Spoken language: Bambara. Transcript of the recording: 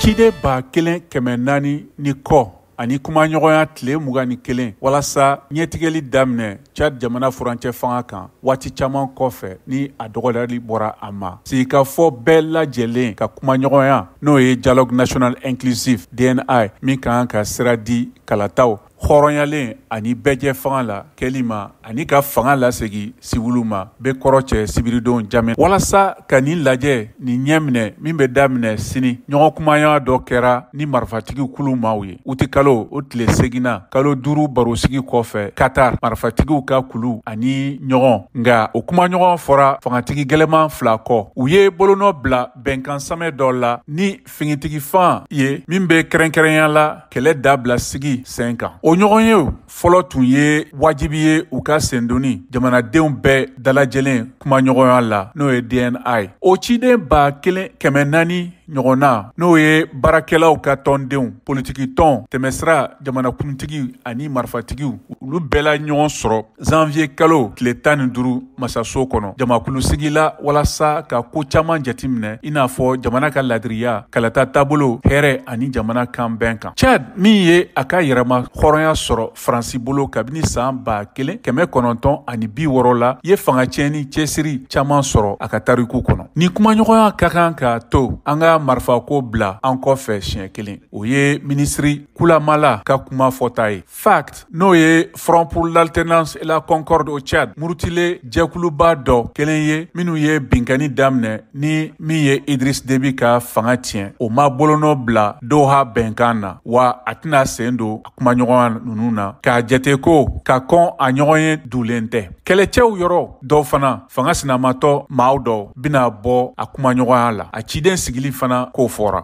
ciden 1400 ni kɔ ani kumaɲɔgɔnya tile 21 walasa ɲɛtigɛli daminɛ Chad jamana furancɛ fanga kan waati caman kɔfɛ ni a dɔgɔdali bɔra a ma. Sigikafɔ bɛɛ lajɛlen ka kumaɲɔgɔnya n'o ye Dialogue National Inclusive DNI min kan ka sira di kalataw hɔrɔnyalen ani bɛɛjɛ fanga la kɛli ma ani ka fanga lasegi siwulu ma bɛ kɔrɔ cɛ sibiridenw jamen walasa ka nin lajɛ nin ɲɛminɛ min bɛ daminɛ sini ɲɔgɔn kumaya dɔ kɛra ni marifatigiw kulu maaw ye uti kalo o tile segina kalo 5 barosigi kɔfɛ Qatar marifatigiw ka kulu ani ɲɔgɔn nga o kumaɲɔgɔn fɔra fangatigi gɛlɛman 2 kɔ u ye bolonɔ bila bɛnkan samɛ dɔ la ni fingitigi fan ye min bɛ kɛrɛnkɛrɛnya la kɛlɛ dabila sigi sen kan. O ɲɔgɔn ye fɔlɔ tun ye wajibi ye u ka sendoni jamanadenw bɛɛ dalajɛlen kumaɲɔgɔnya la n'o ye DNI. O ciden 1400 ɲɔgɔnna n'o ye baarakɛlaw ka tɔndenw politiki tɔn tɛmɛsira jamanakuntigi ani marifatigiw olu bɛɛ la ɲɔgɔn sɔrɔ janvier kalo tile 15 masaso kɔnɔ jamakulu sigila walasa ka ko caman jateminɛ i n'a fɔ jamana ka ladiriya kalata taabolo hɛrɛ ani jamana kan bɛn kan. Chad min ye a ka yɛrɛma hɔrɔnya sɔrɔ Faransi bolo kabini san 1960 la ye fangacɛni cɛsiri caman sɔrɔ a ka tariku kɔnɔ. Ni kumaɲɔgɔnya ka kan ka to an ka marifako bila an kɔfɛ siɲɛ kelen o ye minisiri kulamala ka kuma fɔta ye. FACT n'o ye Front pour l'Alternance et la Concorde au Tchad murutile jɛkuluba dɔ kelen ye minnu ye binkani daminɛ ni min ye Idriss Déby ka fanga tiɲɛ o ma bolonɔ bila Doha bɛnkan na wa a tɛna sen don a kumaɲɔgɔnya ninnu na k'a jate ko ka kɔn a ɲɔgɔn ye dulen tɛ. Kɛlɛcɛw yɔrɔ dɔw fana fanga sinamatɔ maaw dɔw bina bɔ a kumaɲɔgɔnya la a ciden sigili fana k'o fɔra.